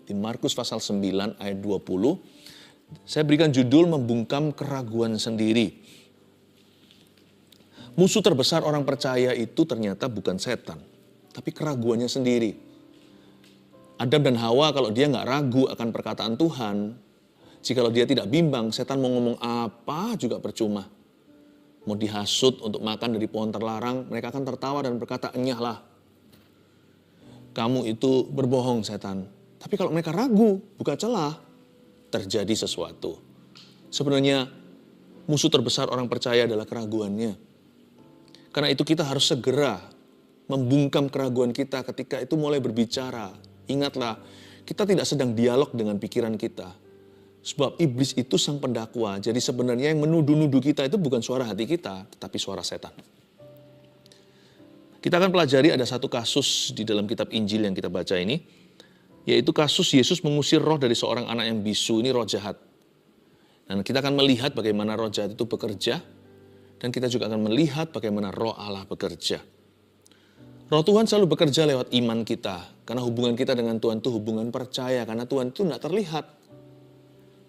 Di Markus pasal 9 ayat 20, saya berikan judul membungkam keraguan sendiri. Musuh terbesar orang percaya itu ternyata bukan setan, tapi keraguannya sendiri. Adam dan Hawa kalau dia nggak ragu akan perkataan Tuhan, jikalau dia tidak bimbang, setan mau ngomong apa juga percuma. Mau dihasut untuk makan dari pohon terlarang, mereka akan tertawa dan berkata, enyahlah. Kamu itu berbohong setan. Tapi kalau mereka ragu, buka celah, terjadi sesuatu. Sebenarnya musuh terbesar orang percaya adalah keraguannya. Karena itu kita harus segera membungkam keraguan kita ketika itu mulai berbicara. Ingatlah, kita tidak sedang dialog dengan pikiran kita. Sebab iblis itu sang pendakwa. Jadi sebenarnya yang menuduh-nuduh kita itu bukan suara hati kita, tetapi suara setan. Kita akan pelajari ada satu kasus di dalam kitab Injil yang kita baca ini, yaitu kasus Yesus mengusir roh dari seorang anak yang bisu, ini roh jahat. Dan kita akan melihat bagaimana roh jahat itu bekerja, dan kita juga akan melihat bagaimana roh Allah bekerja. Roh Tuhan selalu bekerja lewat iman kita, karena hubungan kita dengan Tuhan itu hubungan percaya, karena Tuhan itu tidak terlihat.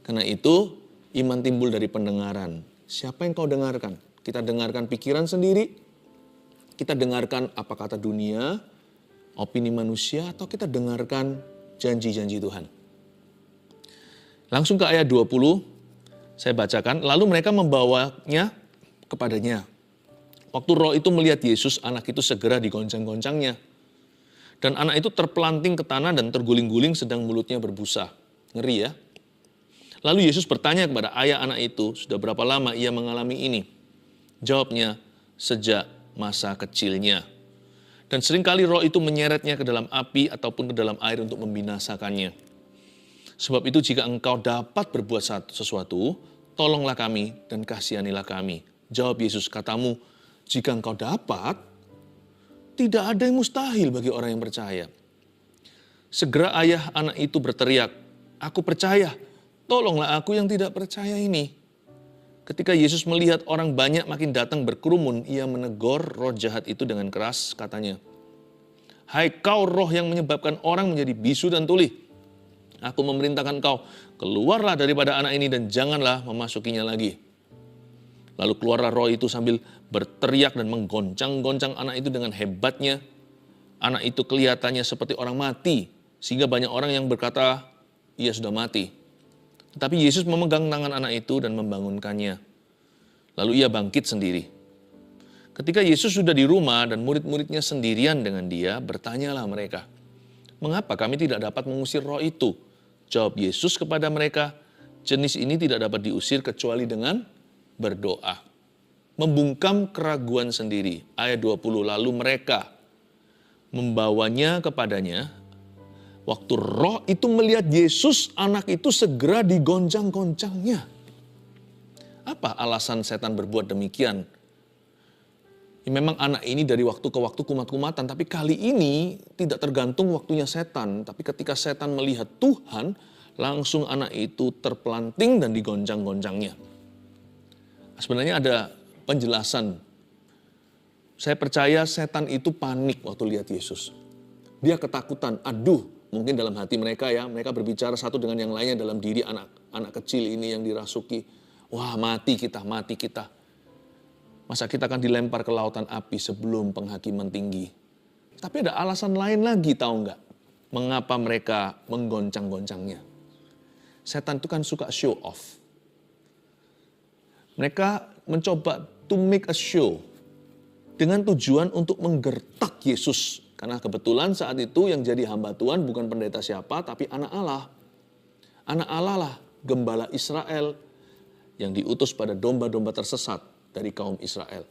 Karena itu, iman timbul dari pendengaran. Siapa yang kau dengarkan? Kita dengarkan pikiran sendiri, kita dengarkan apa kata dunia, opini manusia, atau kita dengarkan janji-janji Tuhan. Langsung ke ayat 20, saya bacakan. Lalu mereka membawanya kepadanya. Waktu roh itu melihat Yesus, anak itu segera digoncang-goncangnya. Dan anak itu terpelanting ke tanah dan terguling-guling sedang mulutnya berbusa. Ngeri ya. Lalu Yesus bertanya kepada ayah anak itu, sudah berapa lama ia mengalami ini? Jawabnya, sejak masa kecilnya. Dan seringkali roh itu menyeretnya ke dalam api ataupun ke dalam air untuk membinasakannya. Sebab itu jika engkau dapat berbuat sesuatu, tolonglah kami dan kasihanilah kami. Jawab Yesus, katamu, jika engkau dapat, tidak ada yang mustahil bagi orang yang percaya. Segera ayah anak itu berteriak, aku percaya, tolonglah aku yang tidak percaya ini. Ketika Yesus melihat orang banyak makin datang berkerumun, ia menegur roh jahat itu dengan keras, katanya, hai kau roh yang menyebabkan orang menjadi bisu dan tuli. Aku memerintahkan kau, keluarlah daripada anak ini dan janganlah memasukinya lagi. Lalu keluarlah roh itu sambil berteriak dan menggoncang-goncang anak itu dengan hebatnya. Anak itu kelihatannya seperti orang mati, sehingga banyak orang yang berkata, ia sudah mati. Tetapi Yesus memegang tangan anak itu dan membangunkannya. Lalu ia bangkit sendiri. Ketika Yesus sudah di rumah dan murid-muridnya sendirian dengan dia, bertanyalah mereka, mengapa kami tidak dapat mengusir roh itu? Jawab Yesus kepada mereka, jenis ini tidak dapat diusir kecuali dengan berdoa. Membungkam keraguan sendiri. Ayat 20, lalu mereka membawanya kepadanya. Waktu roh itu melihat Yesus, anak itu segera digoncang-goncangnya. Apa alasan setan berbuat demikian? Ya, memang anak ini dari waktu ke waktu kumat-kumatan, tapi kali ini tidak tergantung waktunya setan. Tapi ketika setan melihat Tuhan, langsung anak itu terpelanting dan digoncang-goncangnya. Sebenarnya ada penjelasan. Saya percaya setan itu panik waktu lihat Yesus. Dia ketakutan, aduh. Mungkin dalam hati mereka ya, mereka berbicara satu dengan yang lainnya dalam diri anak kecil ini yang dirasuki. Wah, mati kita, mati kita. Masa kita akan dilempar ke lautan api sebelum penghakiman tinggi. Tapi ada alasan lain lagi, tahu nggak? Mengapa mereka menggoncang-goncangnya? Setan itu kan suka show off. Mereka mencoba to make a show dengan tujuan untuk menggertak Yesus. Karena kebetulan saat itu yang jadi hamba Tuhan bukan pendeta siapa, tapi anak Allah. Anak Allah lah, gembala Israel yang diutus pada domba-domba tersesat dari kaum Israel.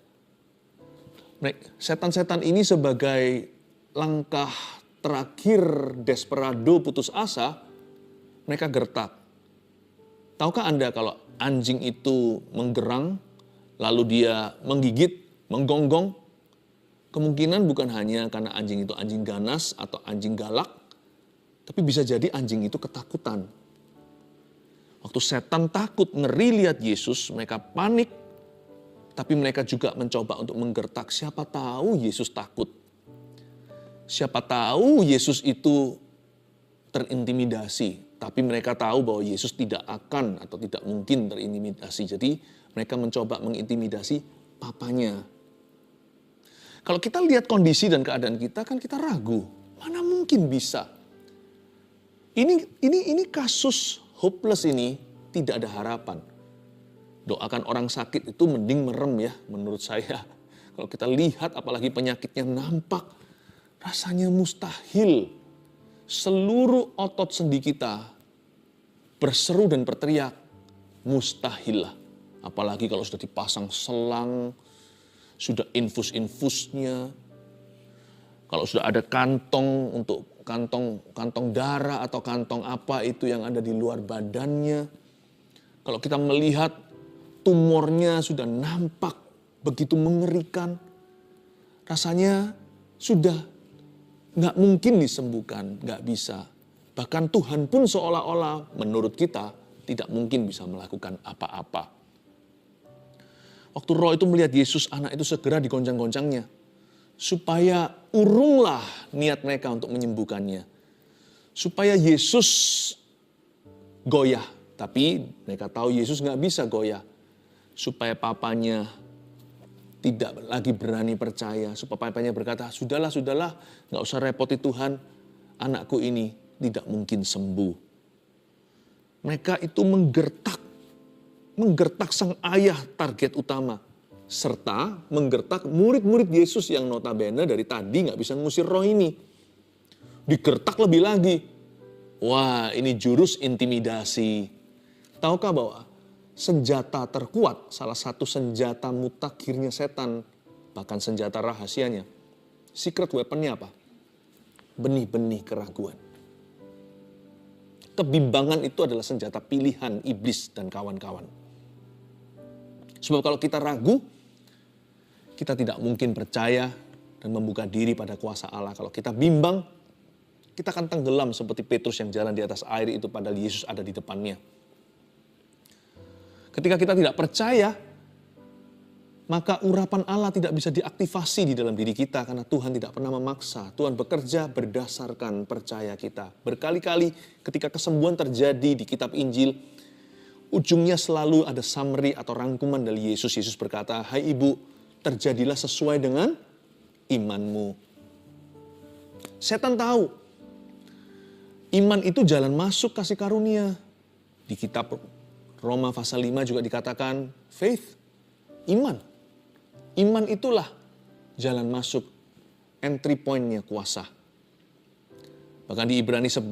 Setan-setan ini sebagai langkah terakhir desperado putus asa, mereka gertak. Tahukah Anda kalau anjing itu menggerang, lalu dia menggigit, menggonggong, kemungkinan bukan hanya karena anjing itu anjing ganas atau anjing galak, tapi bisa jadi anjing itu ketakutan. Waktu setan takut, ngeri lihat Yesus, mereka panik, tapi mereka juga mencoba untuk menggertak. Siapa tahu Yesus takut. Siapa tahu Yesus itu terintimidasi. Tapi mereka tahu bahwa Yesus tidak akan atau tidak mungkin terintimidasi. Jadi mereka mencoba mengintimidasi papanya. Kalau kita lihat kondisi dan keadaan kita, kan kita ragu. Mana mungkin bisa? Ini kasus hopeless ini tidak ada harapan. Doakan orang sakit itu mending merem ya menurut saya. Kalau kita lihat apalagi penyakitnya nampak, rasanya mustahil. Seluruh otot sendi kita berseru dan berteriak, mustahil lah. Apalagi kalau sudah dipasang selang, sudah infus-infusnya, kalau sudah ada kantong untuk kantong darah atau kantong apa itu yang ada di luar badannya. Kalau kita melihat tumornya sudah nampak begitu mengerikan, rasanya sudah nggak mungkin disembuhkan, nggak bisa. Bahkan Tuhan pun seolah-olah menurut kita tidak mungkin bisa melakukan apa-apa. Waktu roh itu melihat Yesus, anak itu segera digoncang-goncangnya. Supaya urunglah niat mereka untuk menyembuhkannya. Supaya Yesus goyah. Tapi mereka tahu Yesus nggak bisa goyah. Supaya papanya tidak lagi berani percaya. Supaya papanya berkata, sudahlah, nggak usah repoti Tuhan. Anakku ini tidak mungkin sembuh. Mereka itu menggertak sang ayah target utama. Serta menggertak murid-murid Yesus yang notabene dari tadi nggak bisa ngusir roh ini. Digertak lebih lagi. Wah, ini jurus intimidasi. Tahukah bahwa senjata terkuat, salah satu senjata mutakhirnya setan, bahkan senjata rahasianya, secret weaponnya apa? Benih-benih keraguan. Kebimbangan itu adalah senjata pilihan iblis dan kawan-kawan. Sebab kalau kita ragu, kita tidak mungkin percaya dan membuka diri pada kuasa Allah. Kalau kita bimbang, kita akan tenggelam seperti Petrus yang jalan di atas air itu padahal Yesus ada di depannya. Ketika kita tidak percaya, maka urapan Allah tidak bisa diaktifasi di dalam diri kita karena Tuhan tidak pernah memaksa. Tuhan bekerja berdasarkan percaya kita. Berkali-kali ketika kesembuhan terjadi di kitab Injil, ujungnya selalu ada summary atau rangkuman dari Yesus. Yesus berkata, hai ibu, terjadilah sesuai dengan imanmu. Setan tahu, iman itu jalan masuk kasih karunia. Di kitab Roma pasal 5 juga dikatakan faith, iman. Iman itulah jalan masuk, entry point-nya kuasa. Bahkan di Ibrani 11,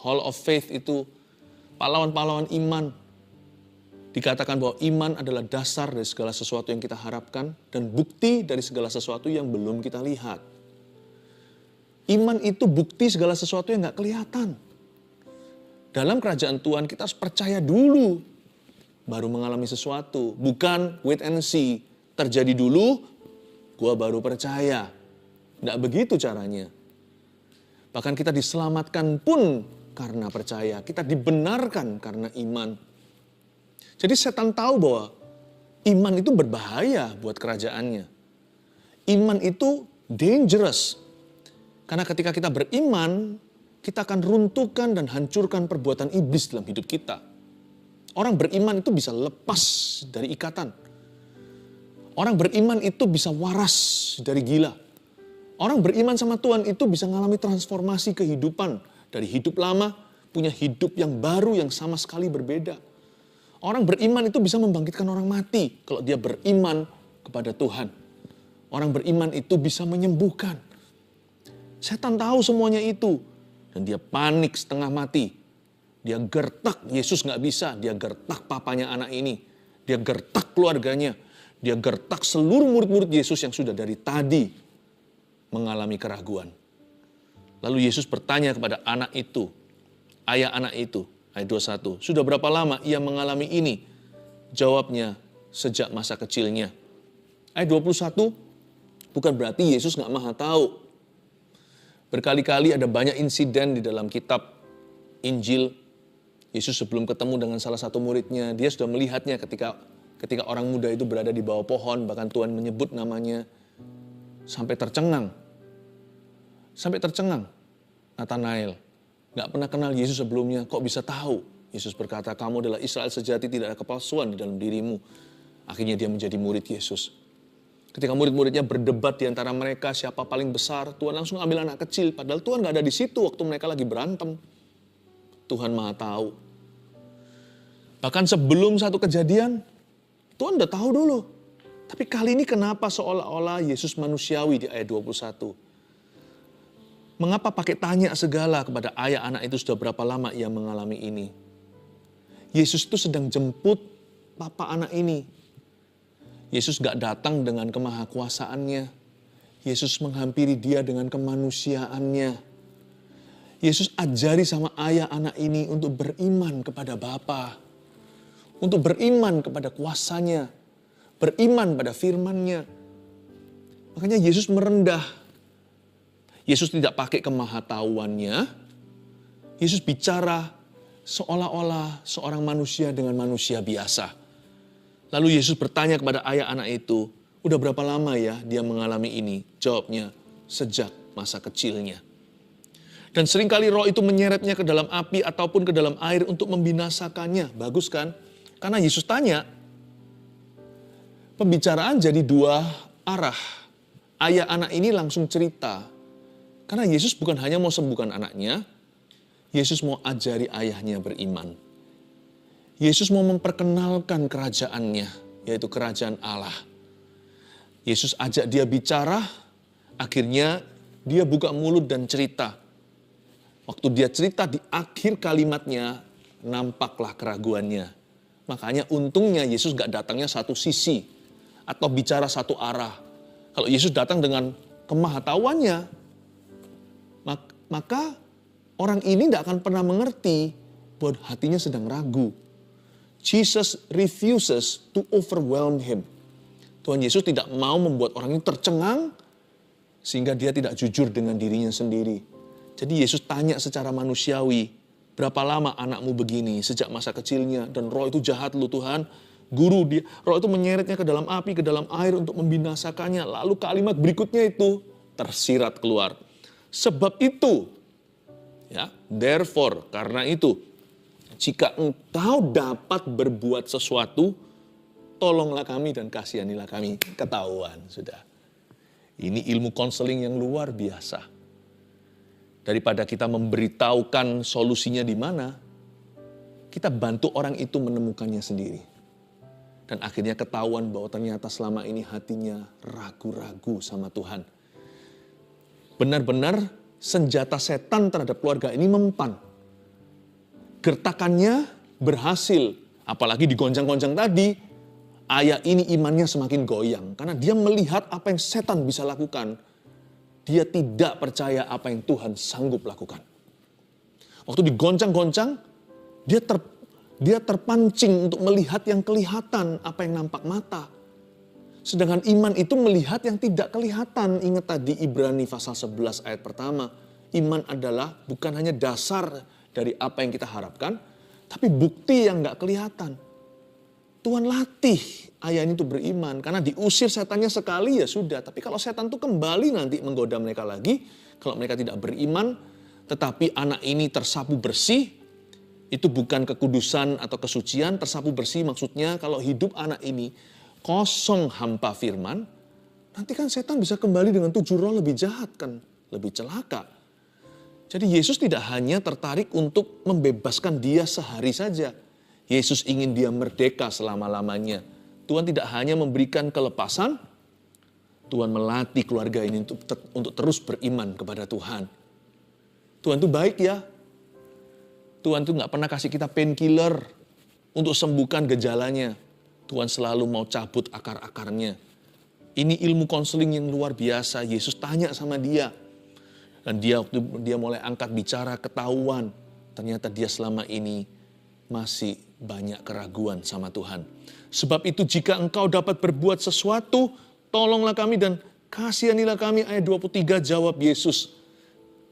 Hall of Faith itu pahlawan-pahlawan iman. Dikatakan bahwa iman adalah dasar dari segala sesuatu yang kita harapkan dan bukti dari segala sesuatu yang belum kita lihat. Iman itu bukti segala sesuatu yang gak kelihatan. Dalam kerajaan Tuhan kita harus percaya dulu, baru mengalami sesuatu. Bukan wait and see, terjadi dulu, gua baru percaya. Nggak begitu caranya. Bahkan kita diselamatkan pun karena percaya. Kita dibenarkan karena iman. Jadi setan tahu bahwa iman itu berbahaya buat kerajaannya. Iman itu dangerous. Karena ketika kita beriman, kita akan runtuhkan dan hancurkan perbuatan iblis dalam hidup kita. Orang beriman itu bisa lepas dari ikatan. Orang beriman itu bisa waras dari gila. Orang beriman sama Tuhan itu bisa mengalami transformasi kehidupan. Dari hidup lama, punya hidup yang baru yang sama sekali berbeda. Orang beriman itu bisa membangkitkan orang mati kalau dia beriman kepada Tuhan. Orang beriman itu bisa menyembuhkan. Setan tahu semuanya itu. Dan dia panik setengah mati. Dia gertak, Yesus gak bisa. Dia gertak papanya anak ini. Dia gertak keluarganya. Dia gertak seluruh murid-murid Yesus yang sudah dari tadi mengalami keraguan. Lalu Yesus bertanya kepada anak itu, ayah anak itu, ayat 21, sudah berapa lama ia mengalami ini? Jawabnya, sejak masa kecilnya. Ayat 21, bukan berarti Yesus gak maha tahu. Berkali-kali ada banyak insiden di dalam kitab Injil. Yesus sebelum ketemu dengan salah satu muridnya, dia sudah melihatnya ketika orang muda itu berada di bawah pohon, bahkan Tuhan menyebut namanya, sampai tercengang. Nathanael. Nggak pernah kenal Yesus sebelumnya, kok bisa tahu? Yesus berkata, kamu adalah Israel sejati, tidak ada kepalsuan di dalam dirimu. Akhirnya dia menjadi murid Yesus. Ketika murid-muridnya berdebat di antara mereka, siapa paling besar, Tuhan langsung ambil anak kecil. Padahal Tuhan nggak ada di situ waktu mereka lagi berantem. Tuhan Maha tahu. Bahkan sebelum satu kejadian, Tuhan udah tahu dulu. Tapi kali ini kenapa seolah-olah Yesus manusiawi di ayat 21? Mengapa pakai tanya segala kepada ayah anak itu sudah berapa lama ia mengalami ini? Yesus itu sedang jemput papa anak ini. Yesus gak datang dengan kemahakuasaannya. Yesus menghampiri dia dengan kemanusiaannya. Yesus ajari sama ayah anak ini untuk beriman kepada Bapa. Untuk beriman kepada kuasanya. Beriman pada firman-Nya. Makanya Yesus merendah. Yesus tidak pakai kemahatauannya. Yesus bicara seolah-olah seorang manusia dengan manusia biasa. Lalu Yesus bertanya kepada ayah anak itu, udah berapa lama ya dia mengalami ini? Jawabnya, sejak masa kecilnya. Dan seringkali roh itu menyeretnya ke dalam api ataupun ke dalam air untuk membinasakannya. Bagus kan? Karena Yesus tanya, pembicaraan jadi dua arah. Ayah anak ini langsung cerita. Karena Yesus bukan hanya mau sembuhkan anaknya, Yesus mau ajari ayahnya beriman. Yesus mau memperkenalkan kerajaannya, yaitu kerajaan Allah. Yesus ajak dia bicara, akhirnya dia buka mulut dan cerita. Waktu dia cerita di akhir kalimatnya, nampaklah keraguannya. Makanya untungnya Yesus gak datangnya satu sisi, atau bicara satu arah. Kalau Yesus datang dengan kemahatauannya, maka orang ini tidak akan pernah mengerti bahwa hatinya sedang ragu. Jesus refuses to overwhelm him. Tuhan Yesus tidak mau membuat orang ini tercengang sehingga dia tidak jujur dengan dirinya sendiri. Jadi Yesus tanya secara manusiawi, berapa lama anakmu begini sejak masa kecilnya, dan roh itu jahat lu Tuhan. Guru dia, roh itu menyeretnya ke dalam api, ke dalam air untuk membinasakannya. Lalu kalimat berikutnya itu tersirat keluar. Sebab itu, ya, therefore, karena itu, jika engkau dapat berbuat sesuatu, tolonglah kami dan kasihanilah kami. Ketahuan sudah. Ini ilmu konseling yang luar biasa. Daripada kita memberitahukan solusinya di mana, kita bantu orang itu menemukannya sendiri. Dan akhirnya ketahuan bahwa ternyata selama ini hatinya ragu-ragu sama Tuhan. Benar-benar senjata setan terhadap keluarga ini mempan. Gertakannya berhasil. Apalagi digoncang-goncang tadi, ayah ini imannya semakin goyang. Karena dia melihat apa yang setan bisa lakukan. Dia tidak percaya apa yang Tuhan sanggup lakukan. Waktu digoncang-goncang, dia terpancing untuk melihat yang kelihatan, apa yang nampak mata. Sedangkan iman itu melihat yang tidak kelihatan. Ingat tadi Ibrani pasal 11 ayat pertama. Iman adalah bukan hanya dasar dari apa yang kita harapkan, tapi bukti yang gak kelihatan. Tuhan latih ayah ini untuk beriman. Karena diusir setannya sekali ya sudah. Tapi kalau setan itu kembali nanti menggoda mereka lagi. Kalau mereka tidak beriman, tetapi anak ini tersapu bersih. Itu bukan kekudusan atau kesucian. Tersapu bersih maksudnya kalau hidup anak ini kosong hampa firman, nanti kan setan bisa kembali dengan 7 roh lebih jahat kan, lebih celaka. Jadi Yesus tidak hanya tertarik untuk membebaskan dia sehari saja. Yesus ingin dia merdeka selama-lamanya. Tuhan tidak hanya memberikan kelepasan, Tuhan melatih keluarga ini untuk terus beriman kepada Tuhan. Tuhan itu baik ya. Tuhan itu gak pernah kasih kita painkiller untuk sembuhkan gejalanya. Tuhan selalu mau cabut akar-akarnya. Ini ilmu konseling yang luar biasa. Yesus tanya sama dia. Dan waktu dia mulai angkat bicara ketahuan. Ternyata dia selama ini masih banyak keraguan sama Tuhan. Sebab itu jika engkau dapat berbuat sesuatu, tolonglah kami dan kasihanilah kami. Ayat 23 jawab Yesus.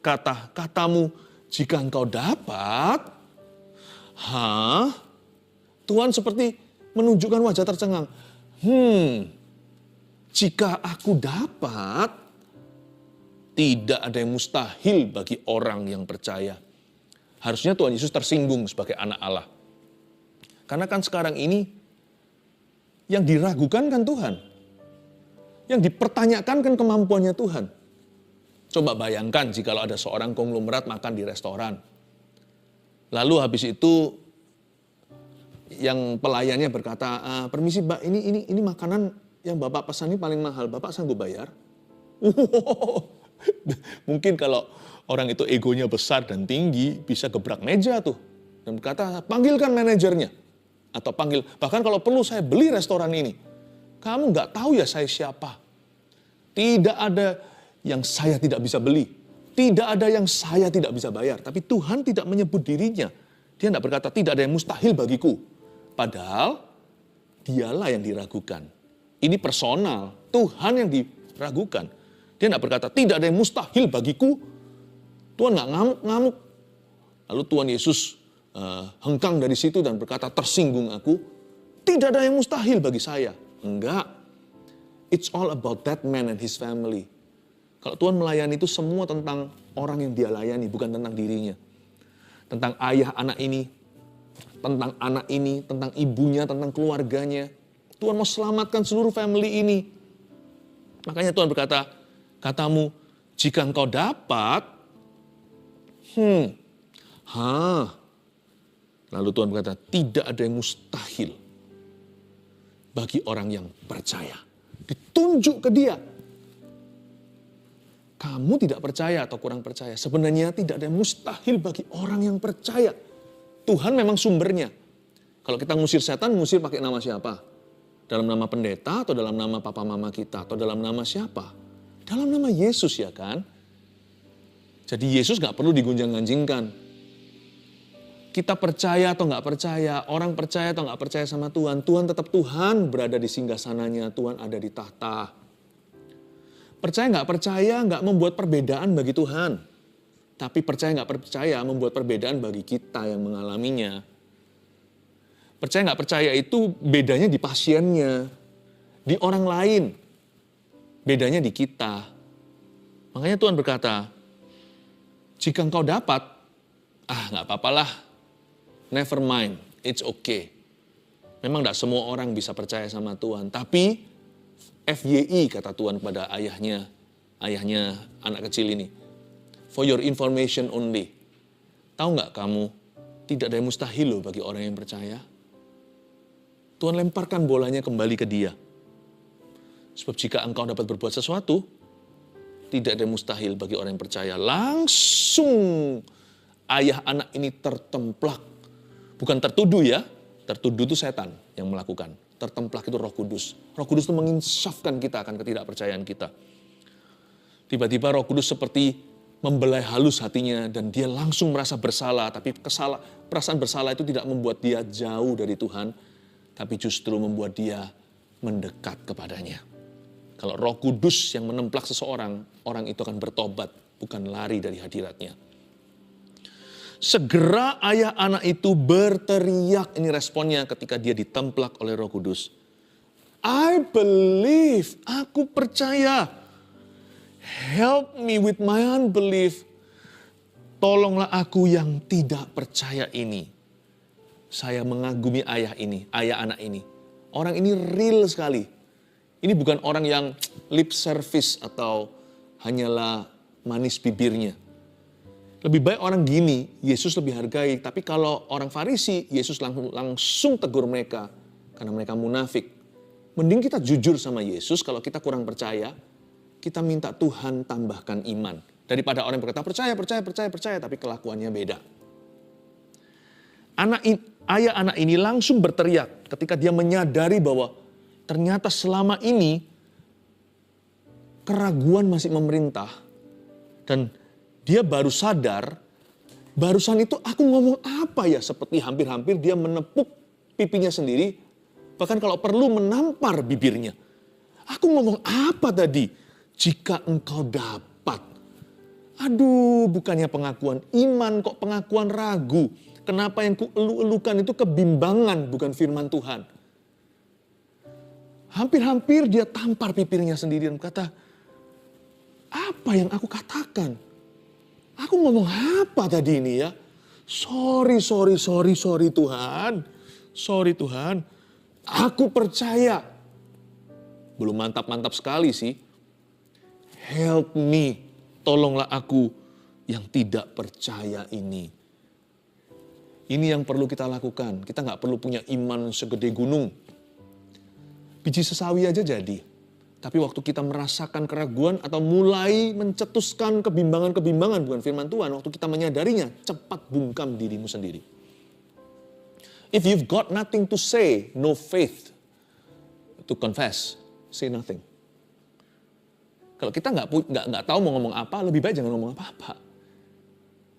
Katamu, jika engkau dapat, Tuhan seperti menunjukkan wajah tercengang. Jika aku dapat, tidak ada yang mustahil bagi orang yang percaya. Harusnya Tuhan Yesus tersinggung sebagai anak Allah. Karena kan sekarang ini yang diragukan kan Tuhan. Yang dipertanyakan kan kemampuannya Tuhan. Coba bayangkan jika ada seorang konglomerat makan di restoran. Lalu habis itu yang pelayannya berkata, permisi Mbak, ini makanan yang Bapak pesan ini paling mahal, Bapak sanggup bayar? Mungkin kalau orang itu egonya besar dan tinggi, bisa gebrak meja tuh. Dan berkata, panggilkan manajernya. Atau bahkan kalau perlu saya beli restoran ini. Kamu nggak tahu ya saya siapa. Tidak ada yang saya tidak bisa beli. Tidak ada yang saya tidak bisa bayar. Tapi Tuhan tidak menyebut dirinya. Dia tidak berkata, tidak ada yang mustahil bagiku. Padahal, dialah yang diragukan. Ini personal. Tuhan yang diragukan. Dia tidak berkata, tidak ada yang mustahil bagiku. Tuhan nggak ngamuk-ngamuk. Lalu Tuhan Yesus hengkang dari situ dan berkata, tersinggung aku. Tidak ada yang mustahil bagi saya. Enggak. It's all about that man and his family. Kalau Tuhan melayani itu semua tentang orang yang dia layani, bukan tentang dirinya. Tentang ayah anak ini, tentang ibunya, tentang keluarganya. Tuhan mau selamatkan seluruh family ini. Makanya Tuhan berkata, katamu, jika engkau dapat, lalu Tuhan berkata, tidak ada yang mustahil bagi orang yang percaya. Ditunjuk ke dia. Kamu tidak percaya atau kurang percaya. Sebenarnya tidak ada yang mustahil bagi orang yang percaya. Tuhan memang sumbernya. Kalau kita ngusir setan, ngusir pakai nama siapa? Dalam nama pendeta atau dalam nama papa mama kita? Atau dalam nama siapa? Dalam nama Yesus ya kan? Jadi Yesus gak perlu digunjang-ganjingkan. Kita percaya atau gak percaya, orang percaya atau gak percaya sama Tuhan, Tuhan tetap Tuhan berada di singgasananya, Tuhan ada di tahta. Percaya gak percaya gak membuat perbedaan bagi Tuhan. Tapi percaya gak percaya membuat perbedaan bagi kita yang mengalaminya. Percaya gak percaya itu bedanya di pasiennya, di orang lain. Bedanya di kita. Makanya Tuhan berkata, jika engkau dapat, gak apa-apalah. Never mind, it's okay. Memang gak semua orang bisa percaya sama Tuhan. Tapi FYI kata Tuhan kepada ayahnya anak kecil ini. For your information only. Tahu gak kamu, tidak ada yang mustahil loh bagi orang yang percaya. Tuhan lemparkan bolanya kembali ke dia. Sebab jika engkau dapat berbuat sesuatu, tidak ada yang mustahil bagi orang yang percaya. Langsung ayah anak ini tertemplak. Bukan tertuduh ya, tertuduh itu setan yang melakukan. Tertemplak itu Roh Kudus. Roh Kudus itu menginsafkan kita akan ketidakpercayaan kita. Tiba-tiba Roh Kudus seperti membelai halus hatinya dan dia langsung merasa bersalah. Tapi perasaan bersalah itu tidak membuat dia jauh dari Tuhan, tapi justru membuat dia mendekat kepadanya. Kalau Roh Kudus yang menemplak seseorang, orang itu akan bertobat, bukan lari dari hadiratnya. Segera ayah anak itu berteriak, ini responnya ketika dia ditemplak oleh Roh Kudus. I believe, aku percaya. Help me with my unbelief. Tolonglah aku yang tidak percaya ini. Saya mengagumi ayah anak ini. Orang ini real sekali. Ini bukan orang yang lip service atau hanyalah manis bibirnya. Lebih baik orang gini, Yesus lebih hargai. Tapi kalau orang Farisi, Yesus langsung tegur mereka. Karena mereka munafik. Mending kita jujur sama Yesus, kalau kita kurang percaya, kita minta Tuhan tambahkan iman. Daripada orang yang berkata, percaya, tapi kelakuannya beda. Ayah anak ini langsung berteriak ketika dia menyadari bahwa ternyata selama ini keraguan masih memerintah. Dan dia baru sadar, barusan itu aku ngomong apa ya? Seperti hampir-hampir dia menepuk pipinya sendiri, bahkan kalau perlu menampar bibirnya. Aku ngomong apa tadi? Jika engkau dapat. Aduh, bukannya pengakuan iman, kok pengakuan ragu. Kenapa yang kuelu-elukan itu kebimbangan, bukan firman Tuhan. Hampir-hampir dia tampar bibirnya sendiri dan berkata, apa yang aku katakan? Aku ngomong apa tadi ini ya? Sorry Tuhan. Sorry Tuhan. Aku percaya. Belum mantap-mantap sekali sih. Help me. Tolonglah aku yang tidak percaya ini. Ini yang perlu kita lakukan. Kita nggak perlu punya iman segede gunung. Biji sesawi aja jadi. Tapi waktu kita merasakan keraguan atau mulai mencetuskan kebimbangan-kebimbangan bukan firman Tuhan, waktu kita menyadarinya, cepat bungkam dirimu sendiri. If you've got nothing to say, no faith to confess, say nothing. Kalau kita nggak tahu mau ngomong apa, lebih baik jangan ngomong apa-apa.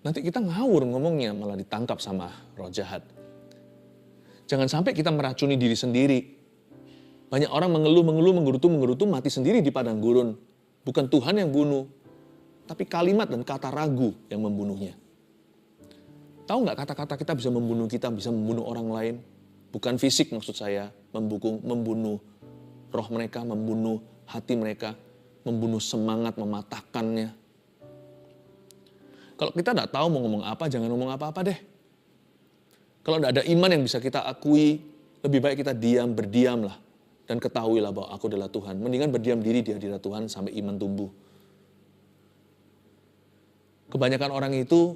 Nanti kita ngawur ngomongnya, malah ditangkap sama roh jahat. Jangan sampai kita meracuni diri sendiri. Banyak orang mengeluh, menggerutu, mati sendiri di padang gurun. Bukan Tuhan yang bunuh, tapi kalimat dan kata ragu yang membunuhnya. Tahu nggak kata-kata kita bisa membunuh orang lain? Bukan fisik maksud saya, membunuh roh mereka, membunuh hati mereka, membunuh semangat, mematahkannya. Kalau kita nggak tahu mau ngomong apa, jangan ngomong apa-apa deh. Kalau nggak ada iman yang bisa kita akui, lebih baik kita berdiamlah. Dan ketahuilah bahwa aku adalah Tuhan. Mendingan berdiam diri di hadirat Tuhan sampai iman tumbuh. Kebanyakan orang itu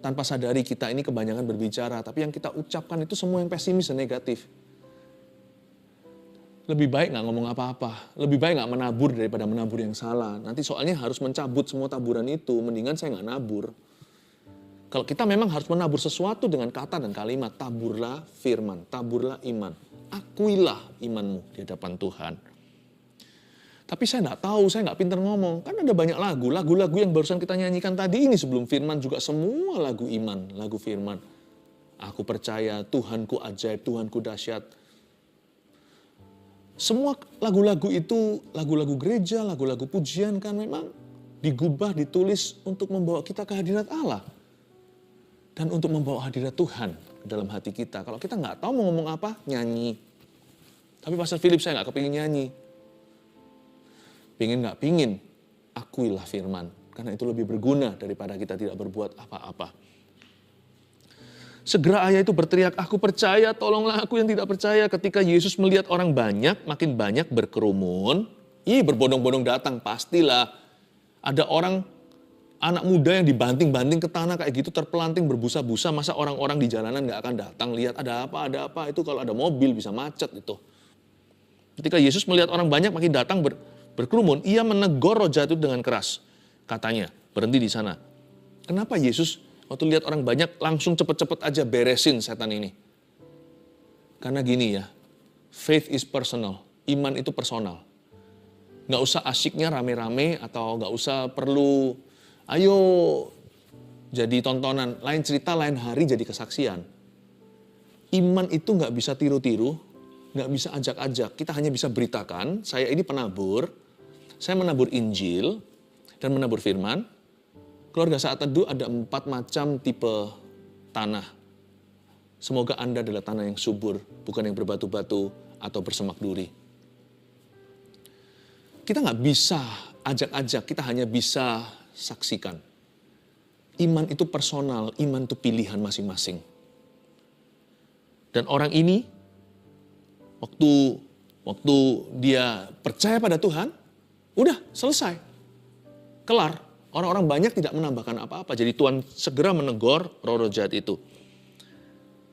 tanpa sadari kita ini kebanyakan berbicara. Tapi yang kita ucapkan itu semua yang pesimis dan negatif. Lebih baik nggak ngomong apa-apa. Lebih baik nggak menabur daripada menabur yang salah. Nanti soalnya harus mencabut semua taburan itu. Mendingan saya nggak nabur. Kalau kita memang harus menabur sesuatu dengan kata dan kalimat. Taburlah firman, taburlah iman. Akuilah imanmu di hadapan Tuhan. Tapi saya nggak tahu, saya nggak pintar ngomong. Kan ada banyak lagu-lagu yang barusan kita nyanyikan tadi ini sebelum firman juga semua lagu iman, lagu firman. Aku percaya, Tuhanku ajaib, Tuhanku dahsyat. Semua lagu-lagu itu, lagu-lagu gereja, lagu-lagu pujian kan memang digubah, ditulis untuk membawa kita ke hadirat Allah. Dan untuk membawa hadirat Tuhan ke dalam hati kita. Kalau kita nggak tahu mau ngomong apa, nyanyi. Tapi Pastor Philip saya nggak kepingin nyanyi. Nggak pingin, akuilah firman. Karena itu lebih berguna daripada kita tidak berbuat apa-apa. Segera ayah itu berteriak, aku percaya, tolonglah aku yang tidak percaya. Ketika Yesus melihat orang banyak, makin banyak berkerumun. Berbondong-bondong datang, pastilah. Ada anak muda yang dibanting-banting ke tanah kayak gitu, terpelanting berbusa-busa. Masa orang-orang di jalanan nggak akan datang, lihat ada apa. Itu kalau ada mobil bisa macet itu. Ketika Yesus melihat orang banyak makin datang berkerumun, ia menegur roh jahat itu dengan keras. Katanya, berhenti di sana. Kenapa Yesus waktu lihat orang banyak langsung cepet-cepet aja beresin setan ini? Karena gini ya, faith is personal, iman itu personal. Nggak usah asyiknya rame-rame atau nggak usah perlu, ayo jadi tontonan, lain cerita, lain hari jadi kesaksian. Iman itu nggak bisa tiru-tiru, nggak bisa ajak-ajak. Kita hanya bisa beritakan, saya ini penabur, saya menabur Injil dan menabur firman. Keluarga Saat Teduh ada 4 macam tipe tanah. Semoga Anda adalah tanah yang subur, bukan yang berbatu-batu atau bersemak duri. Kita nggak bisa ajak-ajak, kita hanya bisa saksikan. Iman itu personal, iman itu pilihan masing-masing. Dan orang ini, waktu dia percaya pada Tuhan, udah selesai, kelar. Orang-orang banyak tidak menambahkan apa-apa. Jadi Tuhan segera menegur roh-roh jahat itu.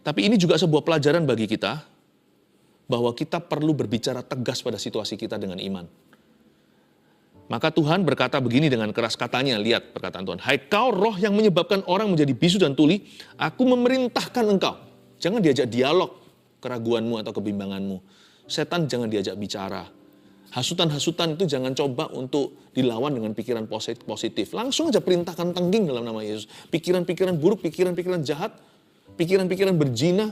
Tapi ini juga sebuah pelajaran bagi kita, bahwa kita perlu berbicara tegas pada situasi kita dengan iman. Maka Tuhan berkata begini dengan keras, katanya, lihat perkataan Tuhan. Hai kau roh yang menyebabkan orang menjadi bisu dan tuli, aku memerintahkan engkau. Jangan diajak dialog keraguanmu atau kebimbanganmu. Setan jangan diajak bicara. Hasutan-hasutan itu jangan coba untuk dilawan dengan pikiran positif. Langsung aja perintahkan tengging dalam nama Yesus. Pikiran-pikiran buruk, pikiran-pikiran jahat, pikiran-pikiran berzina,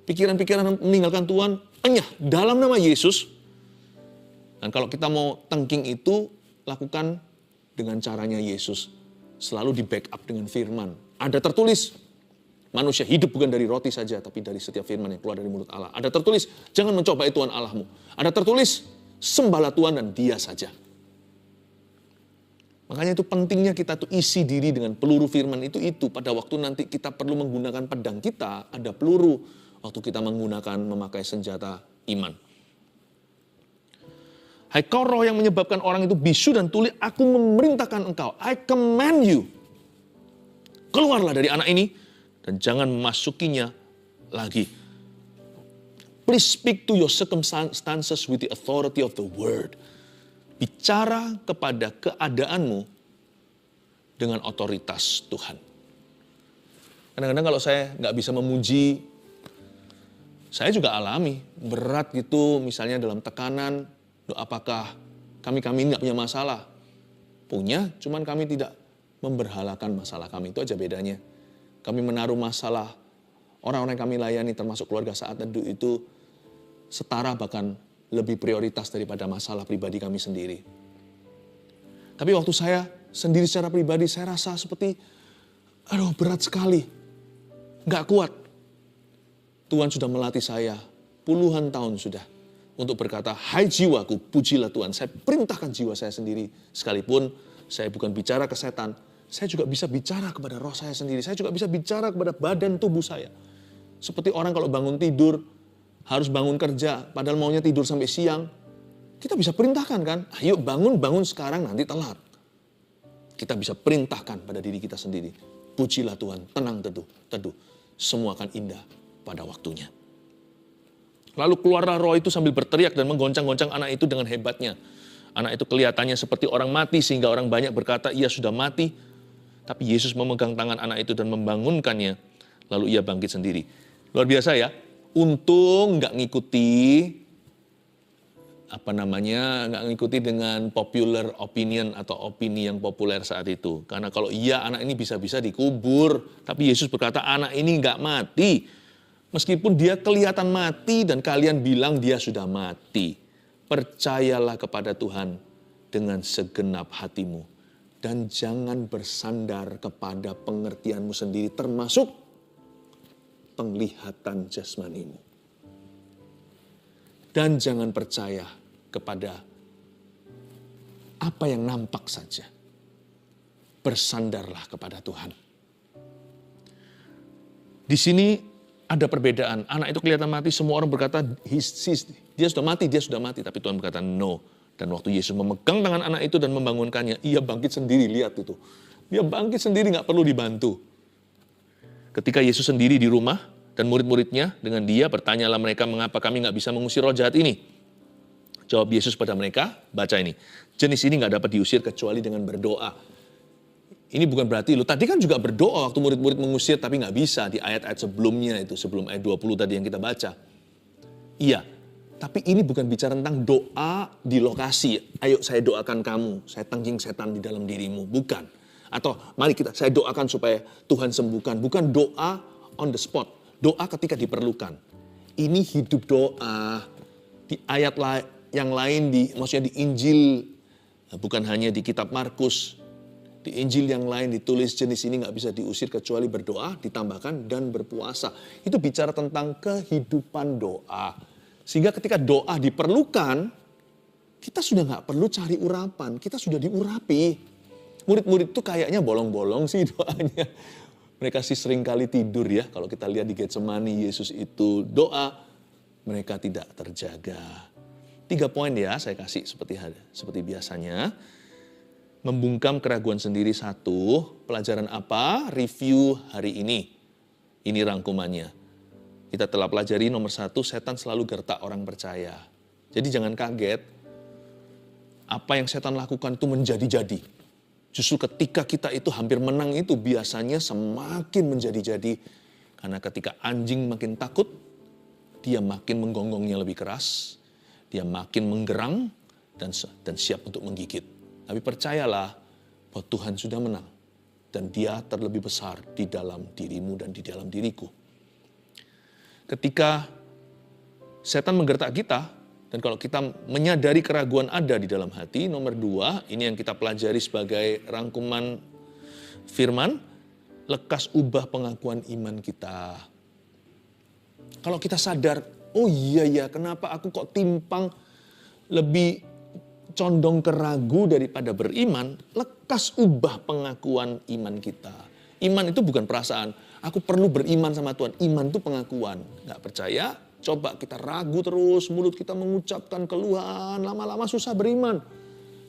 pikiran-pikiran meninggalkan Tuhan, enyah dalam nama Yesus. Dan kalau kita mau tengking itu, lakukan dengan caranya Yesus. Selalu di backup dengan firman. Ada tertulis, manusia hidup bukan dari roti saja, tapi dari setiap firman yang keluar dari mulut Allah. Ada tertulis, jangan mencobai Tuhan Allahmu. Ada tertulis, sembahlah Tuhan dan Dia saja. Makanya itu pentingnya kita tuh isi diri dengan peluru firman itu pada waktu nanti kita perlu menggunakan pedang kita, ada peluru waktu kita memakai senjata iman. Hai kau roh yang menyebabkan orang itu bisu dan tuli, aku memerintahkan engkau, I command you. Keluarlah dari anak ini dan jangan memasukinya lagi. Please speak to your circumstances with the authority of the word. Bicara kepada keadaanmu dengan otoritas Tuhan. Kadang-kadang kalau saya nggak bisa memuji, saya juga alami berat gitu, misalnya dalam tekanan. Apakah kami nggak punya masalah? Punya, cuman kami tidak memberhalakan masalah kami, itu aja bedanya. Kami menaruh masalah orang-orang yang kami layani, termasuk keluarga Saat Teduh itu setara bahkan lebih prioritas daripada masalah pribadi kami sendiri. Tapi waktu saya sendiri secara pribadi, saya rasa seperti, berat sekali. Nggak kuat. Tuhan sudah melatih saya, puluhan tahun sudah, untuk berkata, hai jiwaku, pujilah Tuhan. Saya perintahkan jiwa saya sendiri. Sekalipun saya bukan bicara ke setan, saya juga bisa bicara kepada roh saya sendiri. Saya juga bisa bicara kepada badan tubuh saya. Seperti orang kalau bangun tidur, harus bangun kerja, padahal maunya tidur sampai siang. Kita bisa perintahkan kan, ayo bangun sekarang, nanti telat. Kita bisa perintahkan pada diri kita sendiri. Pujilah Tuhan, tenang teduh. Semua akan indah pada waktunya. Lalu keluarlah roh itu sambil berteriak dan menggoncang-goncang anak itu dengan hebatnya. Anak itu kelihatannya seperti orang mati sehingga orang banyak berkata ia sudah mati. Tapi Yesus memegang tangan anak itu dan membangunkannya. Lalu ia bangkit sendiri. Luar biasa ya. Untung nggak ngikuti nggak ngikuti dengan popular opinion atau opini yang populer saat itu. Karena kalau iya anak ini bisa-bisa dikubur, tapi Yesus berkata anak ini nggak mati. Meskipun dia kelihatan mati dan kalian bilang dia sudah mati. Percayalah kepada Tuhan dengan segenap hatimu. Dan jangan bersandar kepada pengertianmu sendiri termasuk penglihatan jasmanimu. Dan jangan percaya kepada apa yang nampak saja. Bersandarlah kepada Tuhan. Di sini ada perbedaan. Anak itu kelihatan mati, semua orang berkata, dia sudah mati. Tapi Tuhan berkata, no. Dan waktu Yesus memegang tangan anak itu dan membangunkannya, ia bangkit sendiri, lihat itu. Dia bangkit sendiri, gak perlu dibantu. Ketika Yesus sendiri di rumah, dan murid-muridnya dengan dia bertanyalah mereka mengapa kami nggak bisa mengusir roh jahat ini. Jawab Yesus pada mereka, baca ini. Jenis ini nggak dapat diusir kecuali dengan berdoa. Ini bukan berarti tadi kan juga berdoa waktu murid-murid mengusir tapi nggak bisa di ayat-ayat sebelumnya itu, sebelum ayat 20 tadi yang kita baca. Iya, tapi ini bukan bicara tentang doa di lokasi. Ayo saya doakan kamu, saya tangking setan di dalam dirimu. Bukan. Atau mari saya doakan supaya Tuhan sembuhkan. Bukan doa on the spot. Doa ketika diperlukan. Ini hidup doa. Di ayat yang lain, maksudnya di Injil, bukan hanya di kitab Markus. Di Injil yang lain ditulis jenis ini gak bisa diusir kecuali berdoa, ditambahkan dan berpuasa. Itu bicara tentang kehidupan doa. Sehingga ketika doa diperlukan, kita sudah gak perlu cari urapan. Kita sudah diurapi. Murid-murid itu kayaknya bolong-bolong sih doanya. Mereka sih sering kali tidur ya. Kalau kita lihat di Getsemani, Yesus itu doa, mereka tidak terjaga. 3 poin ya saya kasih seperti biasanya. Membungkam keraguan sendiri 1. Pelajaran apa? Review hari ini. Ini rangkumannya. Kita telah pelajari nomor 1, setan selalu gertak orang percaya. Jadi jangan kaget. Apa yang setan lakukan itu menjadi-jadi. Justru ketika kita itu hampir menang itu biasanya semakin menjadi-jadi. Karena ketika anjing makin takut, dia makin menggonggongnya lebih keras. Dia makin menggerang dan siap untuk menggigit. Tapi percayalah bahwa Tuhan sudah menang. Dan dia terlebih besar di dalam dirimu dan di dalam diriku. Ketika setan menggertak kita, dan kalau kita menyadari keraguan ada di dalam hati, nomor 2, ini yang kita pelajari sebagai rangkuman firman, lekas ubah pengakuan iman kita. Kalau kita sadar, oh iya ya, kenapa aku kok timpang lebih condong ke ragu daripada beriman, lekas ubah pengakuan iman kita. Iman itu bukan perasaan, aku perlu beriman sama Tuhan. Iman itu pengakuan. Nggak percaya, coba kita ragu terus, mulut kita mengucapkan keluhan, lama-lama susah beriman.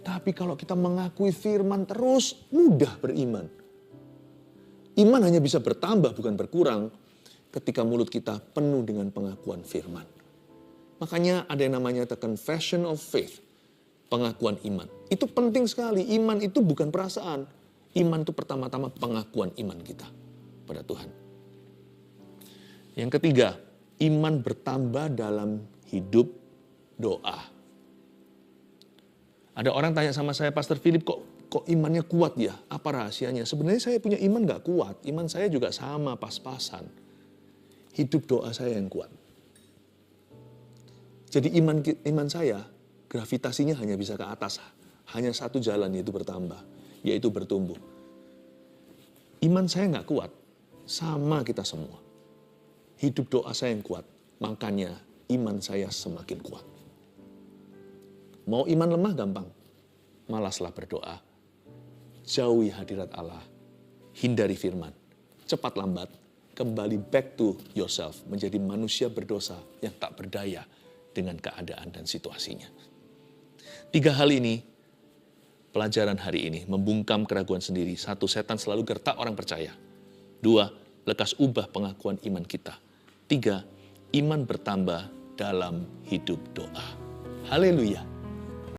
Tapi kalau kita mengakui firman terus, mudah beriman. Iman hanya bisa bertambah bukan berkurang ketika mulut kita penuh dengan pengakuan firman. Makanya ada yang namanya the confession of faith, pengakuan iman. Itu penting sekali, iman itu bukan perasaan. Iman itu pertama-tama pengakuan iman kita pada Tuhan. Yang ketiga, iman bertambah dalam hidup doa. Ada orang tanya sama saya, Pastor Philip, kok imannya kuat ya? Apa rahasianya? Sebenarnya saya punya iman gak kuat. Iman saya juga sama, pas-pasan. Hidup doa saya yang kuat. Jadi iman saya, gravitasinya hanya bisa ke atas. Hanya satu jalan, yaitu bertambah. Yaitu bertumbuh. Iman saya gak kuat. Sama kita semua. Hidup doa saya yang kuat. Makanya iman saya semakin kuat. Mau iman lemah gampang. Malaslah berdoa. Jauhi hadirat Allah. Hindari firman. Cepat lambat. Kembali back to yourself. Menjadi manusia berdosa yang tak berdaya dengan keadaan dan situasinya. 3 hal ini, pelajaran hari ini, membungkam keraguan sendiri. 1, setan selalu gertak orang percaya. 2, lekas ubah pengakuan iman kita. 3, iman bertambah dalam hidup doa. Haleluya.